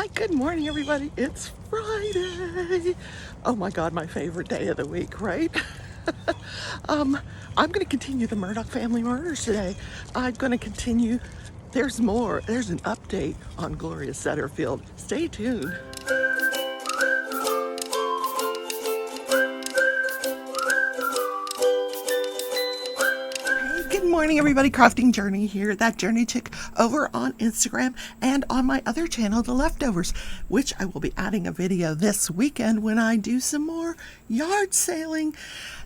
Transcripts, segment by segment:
Hi, good morning, everybody. It's Friday. Oh my God, my favorite day of the week, right? um, I'm going to continue the Murdaugh family murders today. I'm going to continue. There's more. There's an update on Gloria Satterfield. Stay tuned. Good morning, everybody. Crafting Journey here. That Journey Chick over on Instagram and on my other channel, The Leftovers, which I will be adding a video this weekend when I do some more yard sailing.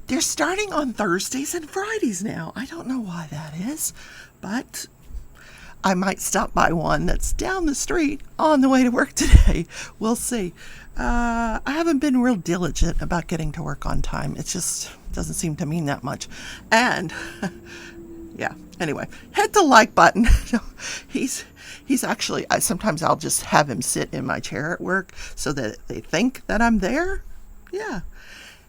They're starting on Thursdays and Fridays now. I don't know why that is, but I might stop by one that's down the street on the way to work today. We'll see. I haven't been real diligent about getting to work on time. It just doesn't seem to mean that much. And yeah, anyway, hit the like button. he's actually, sometimes I'll just have him sit in my chair at work so that they think that I'm there. Yeah.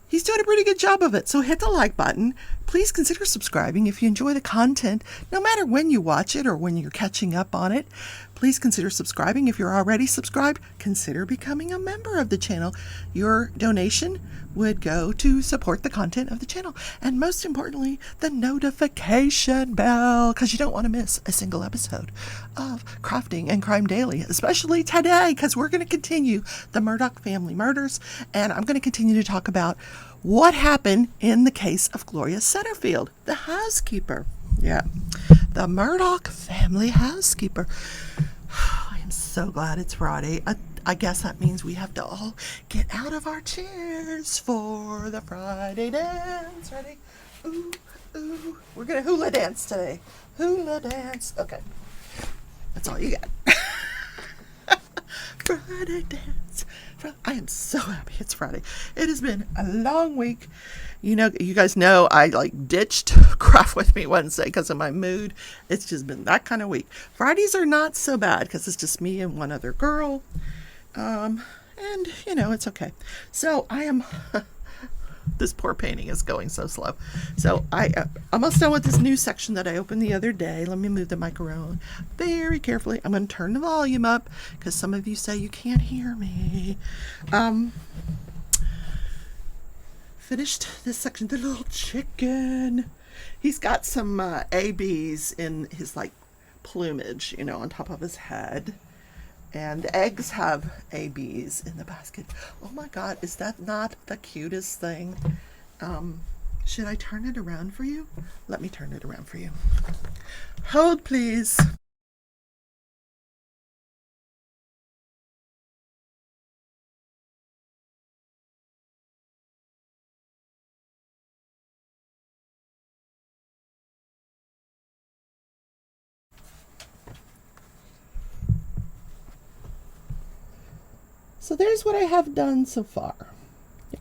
He's doing a pretty good job of it. So hit the like button. Please consider subscribing if you enjoy the content, no matter when you watch it or when you're catching up on it. Please consider subscribing. If you're already subscribed, consider becoming a member of the channel. Your donation would go to support the content of the channel. And most importantly, the notification bell, because you don't want to miss a single episode of Crafting and Crime Daily, especially today, because we're going to continue the Murdaugh family murders, and I'm going to continue to talk about what happened in the case of Gloria Satterfield, the housekeeper. Yeah, the Murdaugh family housekeeper. I am so glad it's Friday. I guess that means we have to all get out of our chairs for the Friday dance. Ready? Ooh, ooh. We're going to hula dance today. Hula dance. Okay. That's all you got. Friday dance. I am so happy it's Friday. It has been a long week. You know, you guys know I ditched Craft With Me Wednesday because of my mood. It's just been that kind of week. Fridays are not so bad because it's just me and one other girl. And, you know, it's okay. So I am... This poor painting is going so slow. So I'm almost done with this new section that I opened the other day. Let me move the mic around very carefully. I'm going to turn the volume up because some of you say you can't hear me. Finished this section. The little chicken. He's got some ABs in his plumage, you know, on top of his head. And the eggs have ABs in the basket. Oh my God, is that not the cutest thing? Should I turn it around for you? Let me turn it around for you. Hold, please. So there's what I have done so far. Yeah.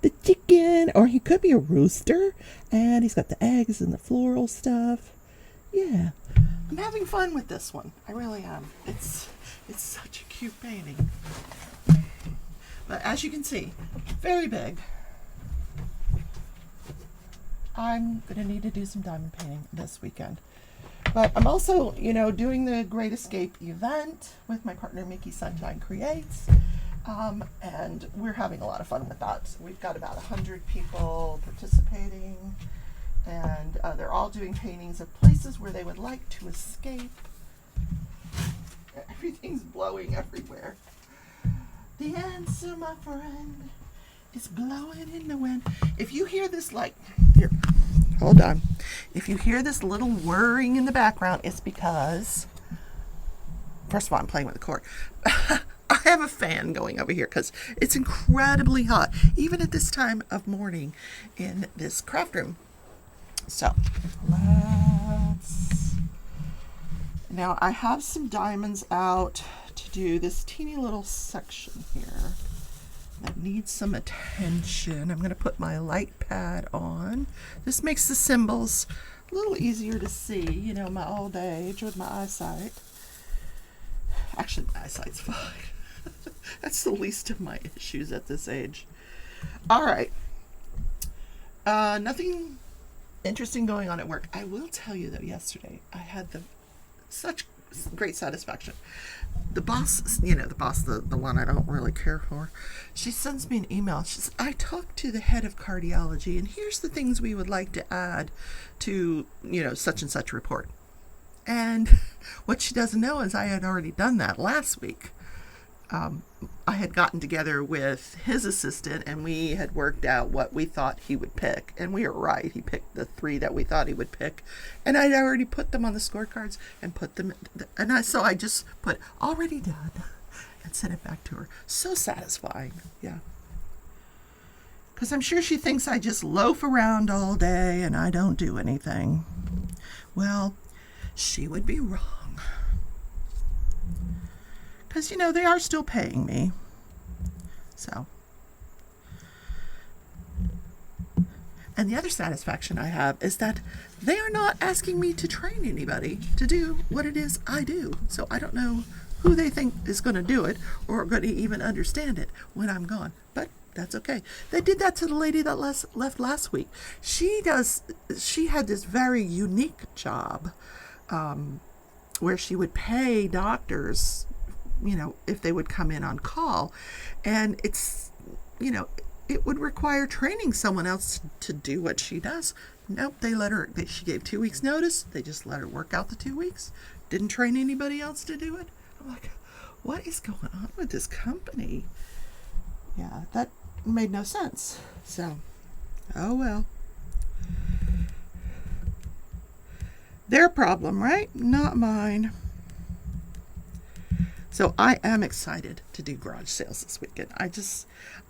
The chicken, or he could be a rooster, and he's got the eggs and the floral stuff. Yeah. I'm having fun with this one. I really am. It's such a cute painting. But as you can see, very big. I'm going to need to do some diamond painting this weekend. But I'm also, you know, doing the Great Escape event with my partner, Mickey Sunshine Creates. And we're having a lot of fun with that. So we've got about 100 people participating. And they're all doing paintings of places where they would like to escape. Everything's blowing everywhere. The answer, my friend, is blowing in the wind. If you hear this, here, hold on. If you hear this little whirring in the background, it's because, first of all, I'm playing with the cord. I have a fan going over here because it's incredibly hot, even at this time of morning in this craft room. So, now I have some diamonds out to do this teeny little section here that needs some attention. I'm going to put my light pad on. This makes the symbols a little easier to see, you know, my old age with my eyesight. Actually, my eyesight's fine. That's the least of my issues at this age. All right. Nothing interesting going on at work. I will tell you, though, yesterday I had such great satisfaction. The boss, the one I don't really care for, she sends me an email. She says, I talked to the head of cardiology, and here's the things we would like to add to, such and such report. And what she doesn't know is I had already done that last week. I had gotten together with his assistant, and we had worked out what we thought he would pick. And we were right. He picked the 3 that we thought he would pick. And I'd already put them on the scorecards and put them, so I just put already done and sent it back to her. So satisfying. Yeah. Because I'm sure she thinks I just loaf around all day and I don't do anything. Well, she would be wrong. Because, they are still paying me. So. And the other satisfaction I have is that they are not asking me to train anybody to do what it is I do. So I don't know who they think is going to do it or going to even understand it when I'm gone. But that's okay. They did that to the lady that left last week. She had this very unique job where she would pay doctors, if they would come in on call. And it's, it would require training someone else to do what she does. Nope, she gave 2 weeks notice. They just let her work out the 2 weeks. Didn't train anybody else to do it. I'm like, what is going on with this company? Yeah, that made no sense. So, oh well. Their problem, right? Not mine. So I am excited to do garage sales this weekend.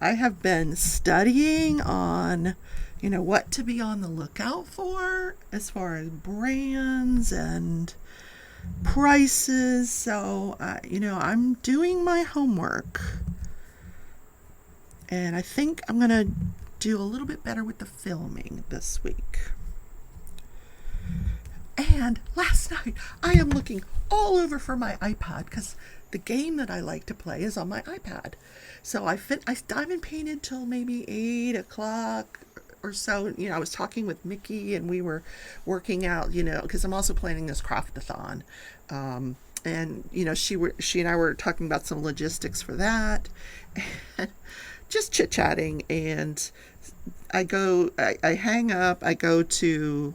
I have been studying on, what to be on the lookout for as far as brands and prices. So, I'm doing my homework. And I think I'm going to do a little bit better with the filming this week. And last night, I am looking all over for my iPad because the game that I like to play is on my iPad. So I dive and painted till maybe 8 o'clock or so. I was talking with Mickey and we were working out, because I'm also planning this craftathon. And, she and I were talking about some logistics for that. And just chit-chatting. And I hang up, I go to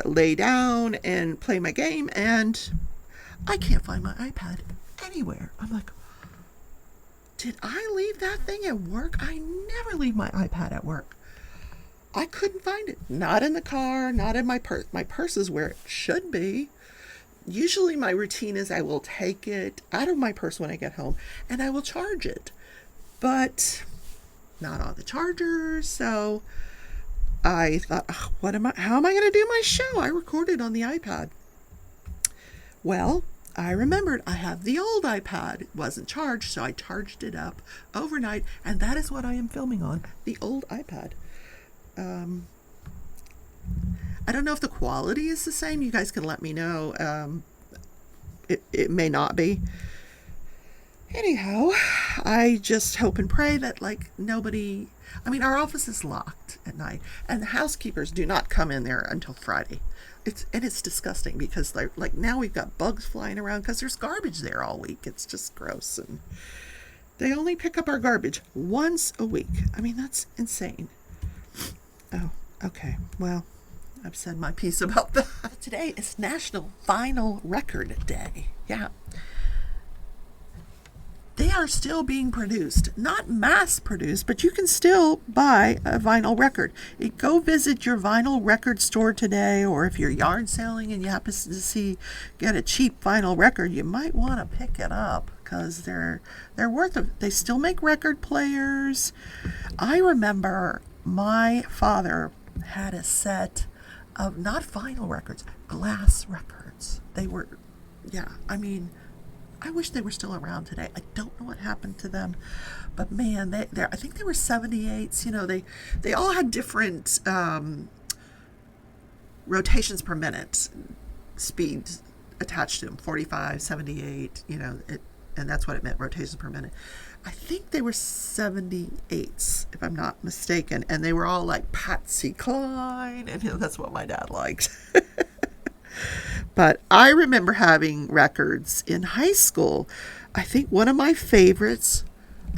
lay down and play my game, and I can't find my iPad anywhere. I'm like, did I leave that thing at work? I never leave my iPad at work. I couldn't find it. Not in the car, not in my purse. My purse is where it should be. Usually my routine is I will take it out of my purse when I get home and I will charge it. But not on the charger. So I thought, how am I going to do my show? I recorded on the iPad. Well, I remembered I have the old iPad. It wasn't charged, so I charged it up overnight, and that is what I am filming on, the old iPad. I don't know if the quality is the same. You guys can let me know. It may not be. Anyhow, I just hope and pray that nobody... our office is locked at night, and the housekeepers do not come in there until Friday. It's disgusting because now we've got bugs flying around because there's garbage there all week. It's just gross, and they only pick up our garbage once a week. That's insane. Oh, okay. Well, I've said my piece about that. Today is National Vinyl Record Day. Yeah. They are still being produced, not mass produced, but you can still buy a vinyl record. Go visit your vinyl record store today, or if you're yard selling and you happen to get a cheap vinyl record, you might want to pick it up because they're worth it. They still make record players. I remember my father had a set of not vinyl records, glass records. They were, I wish they were still around today. I don't know what happened to them, but man, I think they were 78s. They all had different rotations per minute, speeds attached to them, 45, 78. And that's what it meant, rotations per minute. I think they were 78s, if I'm not mistaken, and they were all like Patsy Cline, and that's what my dad liked. But I remember having records in high school. I think one of my favorites,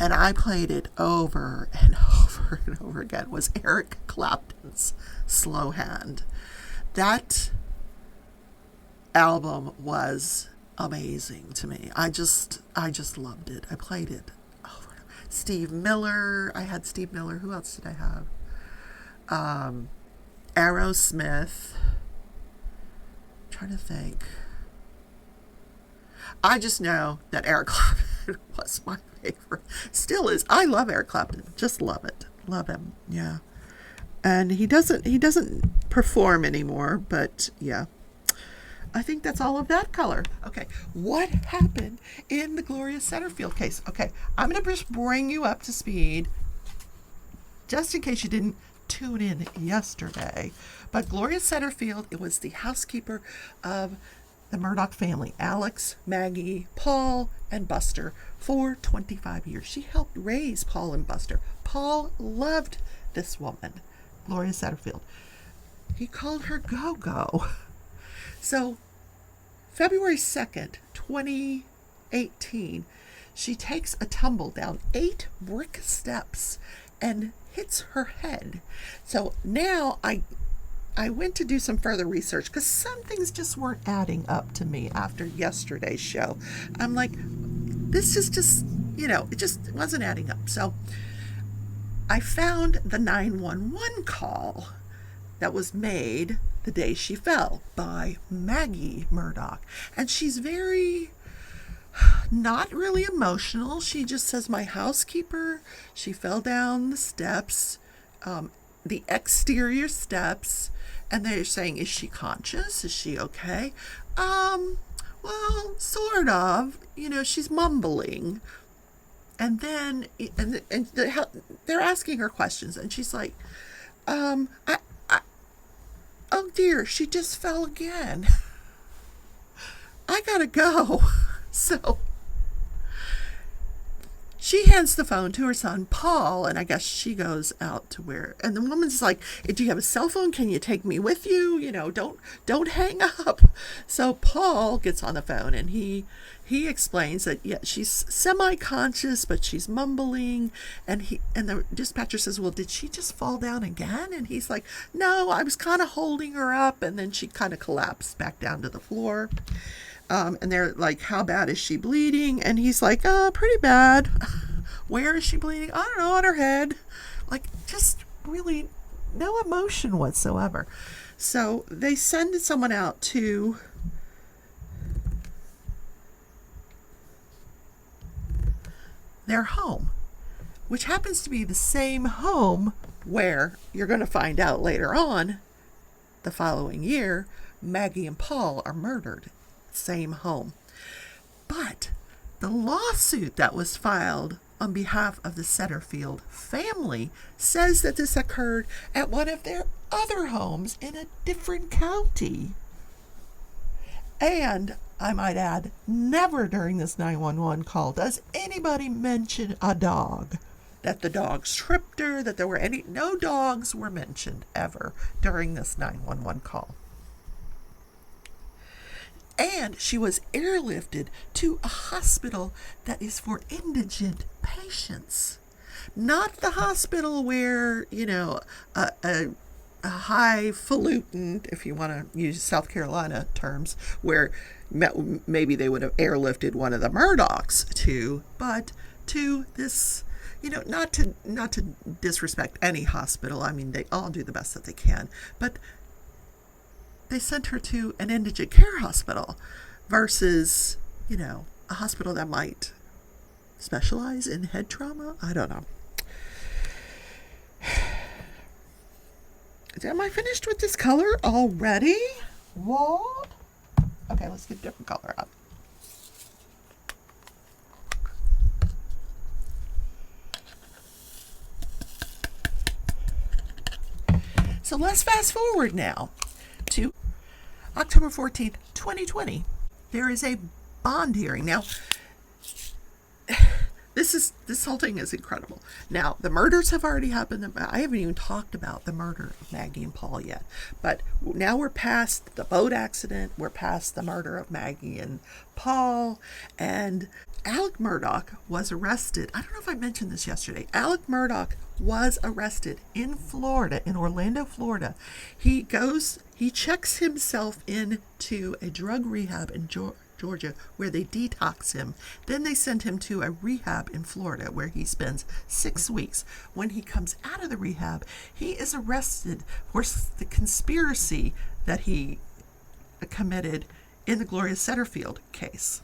and I played it over and over and over again, was Eric Clapton's Slow Hand. That album was amazing to me. I just loved it. I played it over. Steve Miller. I had Steve Miller. Who else did I have? Aerosmith. I'm trying to think. I just know that Eric Clapton was my favorite. Still is. I love Eric Clapton. Just love it. Love him. Yeah. And he doesn't perform anymore, but yeah. I think that's all of that color. Okay, what happened in the Gloria Satterfield case? Okay, I'm going to just bring you up to speed, just in case you didn't tune in yesterday. But Gloria Satterfield, it was the housekeeper of the Murdaugh family, Alex, Maggie, Paul, and Buster, for 25 years. She helped raise Paul and Buster. Paul loved this woman, Gloria Satterfield. He called her Go-Go. So, February 2nd, 2018, she takes a tumble down 8 brick steps and hits her head. So now I went to do some further research because some things just weren't adding up to me after yesterday's show. I'm like, this is just, it just wasn't adding up. So I found the 911 call that was made the day she fell by Maggie Murdaugh. And she's very not really emotional. She just says, my housekeeper, she fell down the steps, the exterior steps, and they're saying, is she conscious? Is she okay? Well, sort of. She's mumbling. And then, and they're asking her questions, and she's like, oh dear, she just fell again. I gotta go. So she hands the phone to her son, Paul, and I guess she goes out to where, and the woman's like, do you have a cell phone? Can you take me with you? Don't hang up. So Paul gets on the phone and he explains that, yeah, she's semi-conscious, but she's mumbling. And the dispatcher says, well, did she just fall down again? And he's like, no, I was kind of holding her up, and then she kind of collapsed back down to the floor. And they're like, how bad is she bleeding? And he's like, pretty bad. Where is she bleeding? I don't know, on her head. Like, just really no emotion whatsoever. So they send someone out to their home, which happens to be the same home where you're going to find out later on, the following year, Maggie and Paul are murdered. Same home. But the lawsuit that was filed on behalf of the Satterfield family says that this occurred at one of their other homes in a different county. And I might add, never during this 911 call does anybody mention a dog. That the dogs tripped her, that there were no dogs were mentioned ever during this 911 call. And she was airlifted to a hospital that is for indigent patients. Not the hospital where, a highfalutin, if you want to use South Carolina terms, where maybe they would have airlifted one of the Murdaughs to, but to this, not to disrespect any hospital. I mean, they all do the best that they can, but they sent her to an indigent care hospital versus, a hospital that might specialize in head trauma. I don't know. Am I finished with this color already? What? Okay, let's get a different color out. So let's fast forward now to October 14th, 2020. There is a bond hearing. Now, This whole thing is incredible. Now, the murders have already happened. I haven't even talked about the murder of Maggie and Paul yet. But now we're past the boat accident. We're past the murder of Maggie and Paul. And Alec Murdaugh was arrested. I don't know if I mentioned this yesterday. Alec Murdaugh was arrested in Florida, in Orlando, Florida. He checks himself into a drug rehab in Georgia, where they detox him. Then they send him to a rehab in Florida, where he spends 6 weeks. When he comes out of the rehab, he is arrested for the conspiracy that he committed in the Gloria Satterfield case.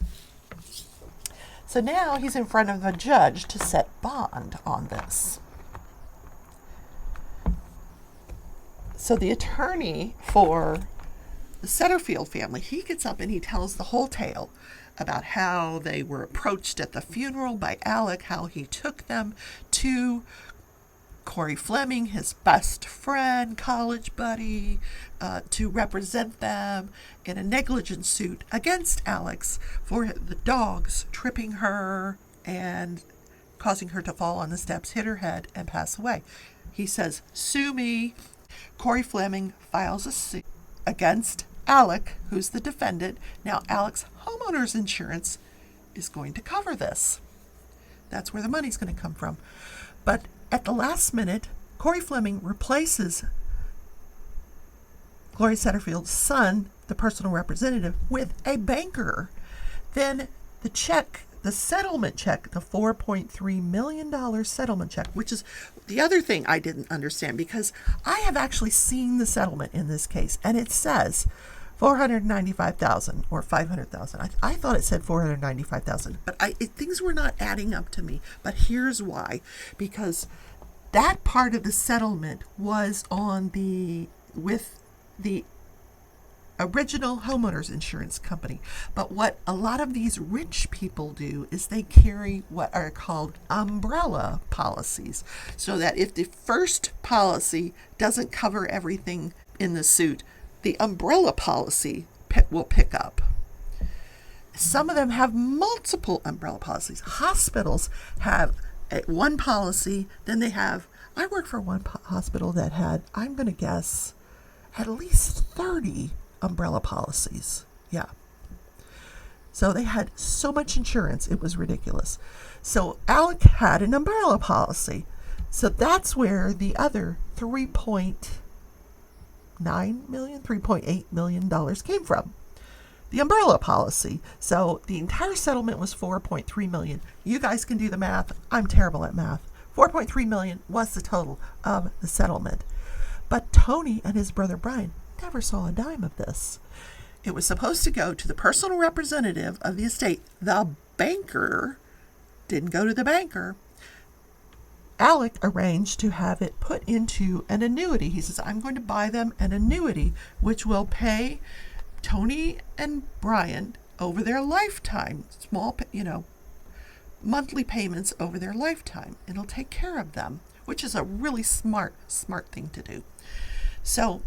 So now he's in front of a judge to set bond on this. So the attorney for the Satterfield family, he gets up and he tells the whole tale about how they were approached at the funeral by Alec, how he took them to Corey Fleming, his best friend, college buddy, to represent them in a negligence suit against Alex for the dogs tripping her and causing her to fall on the steps, hit her head, and pass away. He says, "Sue me." Corey Fleming files a suit against Alec, who's the defendant. Now, Alec's homeowner's insurance is going to cover this. That's where the money's going to come from. But at the last minute, Corey Fleming replaces Gloria Satterfield's son, the personal representative, with a banker. Then the check, the settlement check, the $4.3 million settlement check, which is the other thing I didn't understand, because I have actually seen the settlement in this case, and it says $495,000 or $500,000. I thought it said $495,000, but things were not adding up to me. But here's why: because that part of the settlement was with the original homeowners insurance company. But what a lot of these rich people do is they carry what are called umbrella policies, so that if the first policy doesn't cover everything in the suit, the umbrella policy will pick up. Some of them have multiple umbrella policies. Hospitals have one policy, then they have, I worked for one hospital that had, I'm going to guess, at least 30 umbrella policies. Yeah. So they had so much insurance, it was ridiculous. So Alec had an umbrella policy. So that's where the other $3.8 million came from. The umbrella policy. So the entire settlement was $4.3 million. You guys can do the math. I'm terrible at math. $4.3 million was the total of the settlement. But Tony and his brother Brian never saw a dime of this. It was supposed to go to the personal representative of the estate. The banker didn't go to the banker. Alec arranged to have it put into an annuity. He says, I'm going to buy them an annuity, which will pay Tony and Brian over their lifetime, small, monthly payments over their lifetime. It'll take care of them, which is a really smart thing to do. So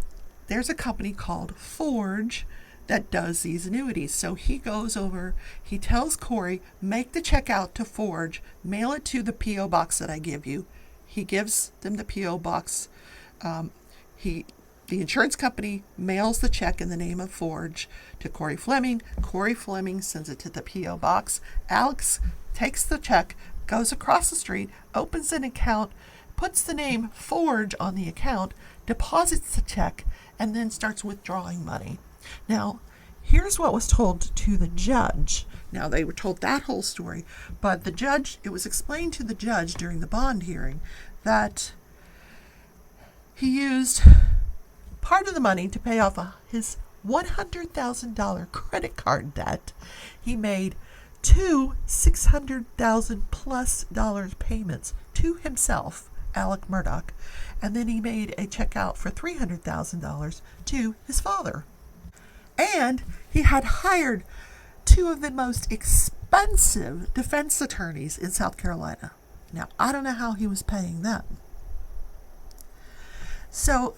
there's a company called Forge that does these annuities. So he goes over, he tells Corey, make the check out to Forge, mail it to the P.O. box that I give you. He gives them the P.O. box. The insurance company mails the check in the name of Forge to Corey Fleming. Corey Fleming sends it to the P.O. box. Alex takes the check, goes across the street, opens an account, puts the name Forge on the account, deposits the check, and then starts withdrawing money. Now, here's what was told to the judge. Now, they were told that whole story, but it was explained to the judge during the bond hearing that he used part of the money to pay off his $100,000 credit card debt. He made two $600,000 plus payments to himself, Alec Murdaugh, and then he made a check out for $300,000 to his father. And he had hired two of the most expensive defense attorneys in South Carolina. Now, I don't know how he was paying them. So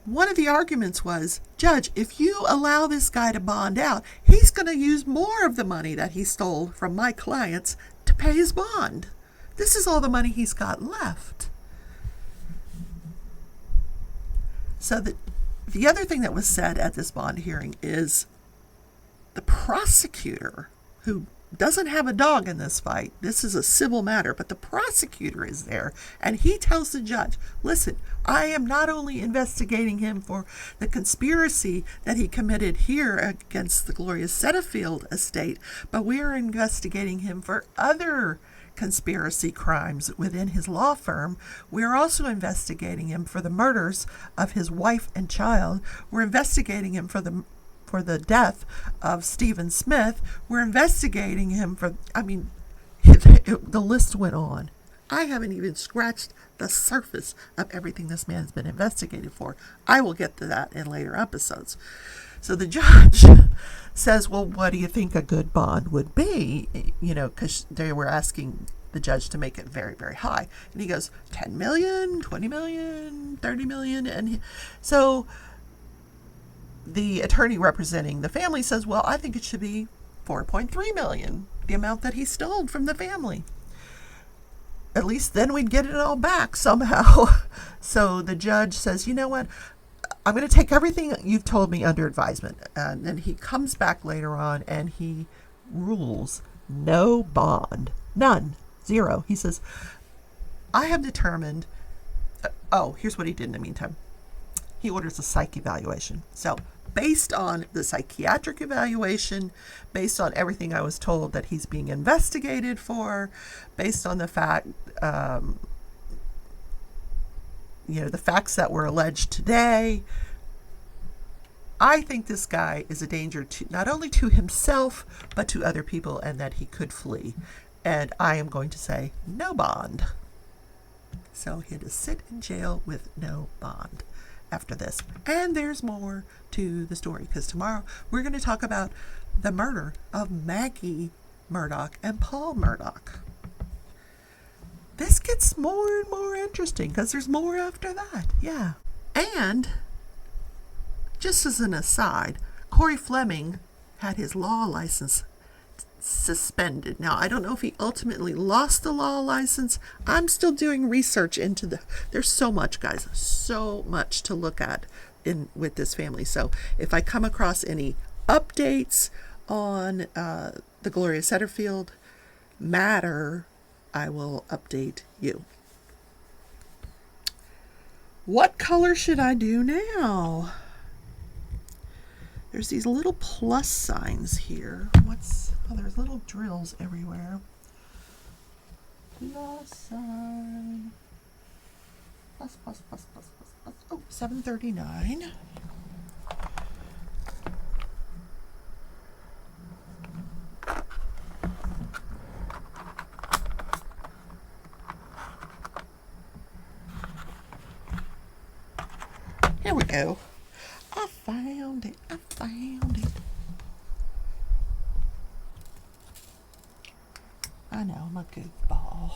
one of the arguments was, Judge, if you allow this guy to bond out, he's going to use more of the money that he stole from my clients to pay his bond. This is all the money he's got left. So the other thing that was said at this bond hearing is the prosecutor, who doesn't have a dog in this fight, this is a civil matter, but the prosecutor is there, and he tells the judge, listen, I am not only investigating him for the conspiracy that he committed here against the Gloria Satterfield estate, but we are investigating him for other conspiracy crimes within his law firm. We're also investigating him for the murders of his wife and child. We're investigating him for the death of Stephen Smith. We're investigating him for, the list went on. I haven't even scratched the surface of everything this man's been investigated for. I will get to that in later episodes. So the judge says, well, what do you think a good bond would be? Because they were asking the judge to make it very, very high. And he goes, 10 million, 20 million, 30 million. And so the attorney representing the family says, well, I think it should be 4.3 million, the amount that he stole from the family. At least then we'd get it all back somehow. So the judge says, you know what? I'm going to take everything you've told me under advisement. And then he comes back later on and he rules no bond. None. Zero. He says, I have determined. Here's what he did in the meantime. He orders a psych evaluation. So based on the psychiatric evaluation, based on everything I was told that he's being investigated for, based on the fact, the facts that were alleged today, I think this guy is a danger to not only to himself, but to other people, and that he could flee. And I am going to say no bond. So he had to sit in jail with no bond after this. And there's more to the story, because tomorrow we're going to talk about the murder of Maggie Murdaugh and Paul Murdaugh. This gets more and more interesting because there's more after that. Yeah. And just as an aside, Corey Fleming had his law license suspended. Now, I don't know if he ultimately lost the law license. I'm still doing research into there's so much, guys, so much to look at with this family. So if I come across any updates on the Gloria Satterfield matter, I will update you. What color should I do now? There's these little plus signs here. There's little drills everywhere. Plus sign. Plus. Oh, 739. Here we go. I found it. I know, I'm a goofball.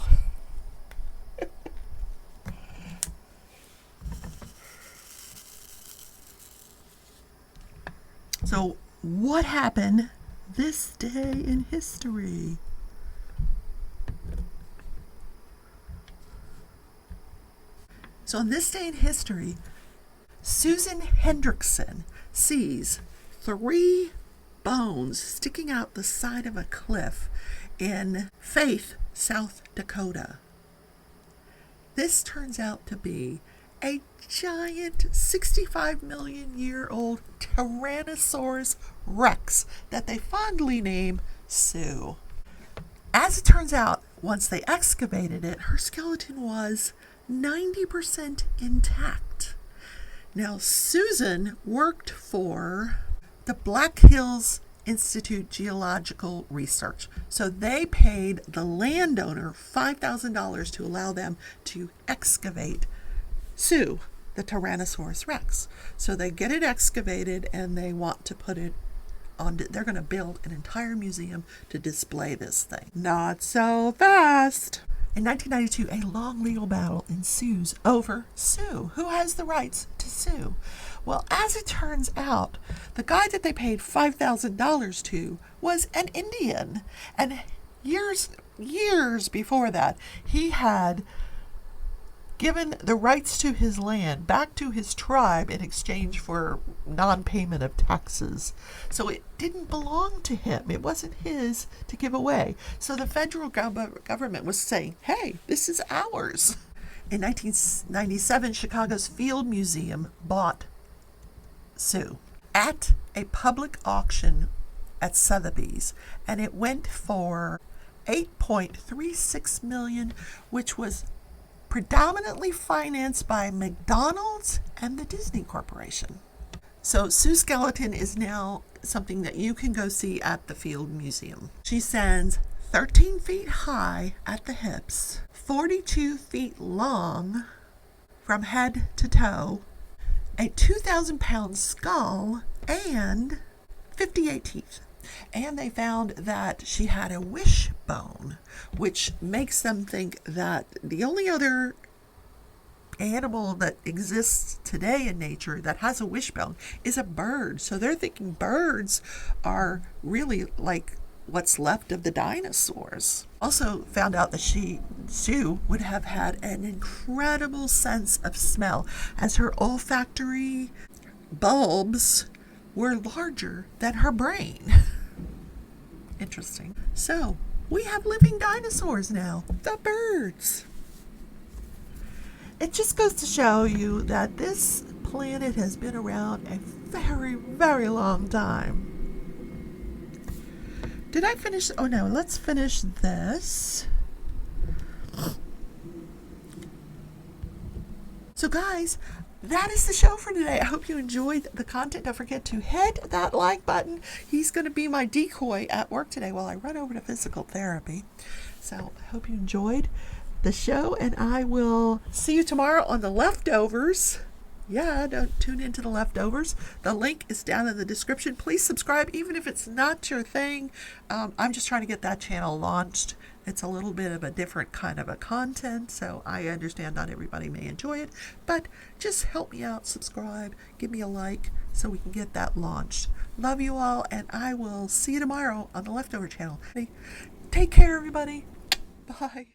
So, what happened this day in history? So, on this day in history, Susan Hendrickson sees 3 bones sticking out the side of a cliff in Faith, South Dakota. This turns out to be a giant 65 million year old Tyrannosaurus Rex that they fondly name Sue. As it turns out, once they excavated it, her skeleton was 90% intact. Now, Susan worked for the Black Hills Institute Geological Research. So they paid the landowner $5,000 to allow them to excavate Sue, the Tyrannosaurus Rex. So they get it excavated and they want to put it on, they're going to build an entire museum to display this thing. Not so fast. In 1992, a long legal battle ensues over Sue. Who has the rights to Sue? Well, as it turns out, the guy that they paid $5,000 to was an Indian, and years before that, he had given the rights to his land back to his tribe in exchange for non-payment of taxes. So it didn't belong to him. It wasn't his to give away. So the federal government was saying, hey, this is ours. In 1997, Chicago's Field Museum bought Sue at a public auction at Sotheby's, and it went for $8.36 million, which was predominantly financed by McDonald's and the Disney Corporation. So Sue's skeleton is now something that you can go see at the Field Museum. She stands 13 feet high at the hips, 42 feet long from head to toe, a 2,000-pound skull, and 58 teeth. And they found that she had a wishbone, which makes them think that the only other animal that exists today in nature that has a wishbone is a bird. So they're thinking birds are really like what's left of the dinosaurs. Also found out that Sue would have had an incredible sense of smell, as her olfactory bulbs were larger than her brain. Interesting. So, we have living dinosaurs now. The birds. It just goes to show you that this planet has been around a very, very long time. Did I finish? Oh no, let's finish this. So guys, that is the show for today. I hope you enjoyed the content. Don't forget to hit that like button. He's going to be my decoy at work today while I run over to physical therapy. So I hope you enjoyed the show, and I will see you tomorrow on The Leftovers. Yeah, don't tune into The Leftovers. The link is down in the description. Please subscribe, even if it's not your thing. I'm just trying to get that channel launched. It's a little bit of a different kind of a content, so I understand not everybody may enjoy it, but just help me out, subscribe, give me a like so we can get that launched. Love you all, and I will see you tomorrow on The Leftover channel. Take care, everybody. Bye.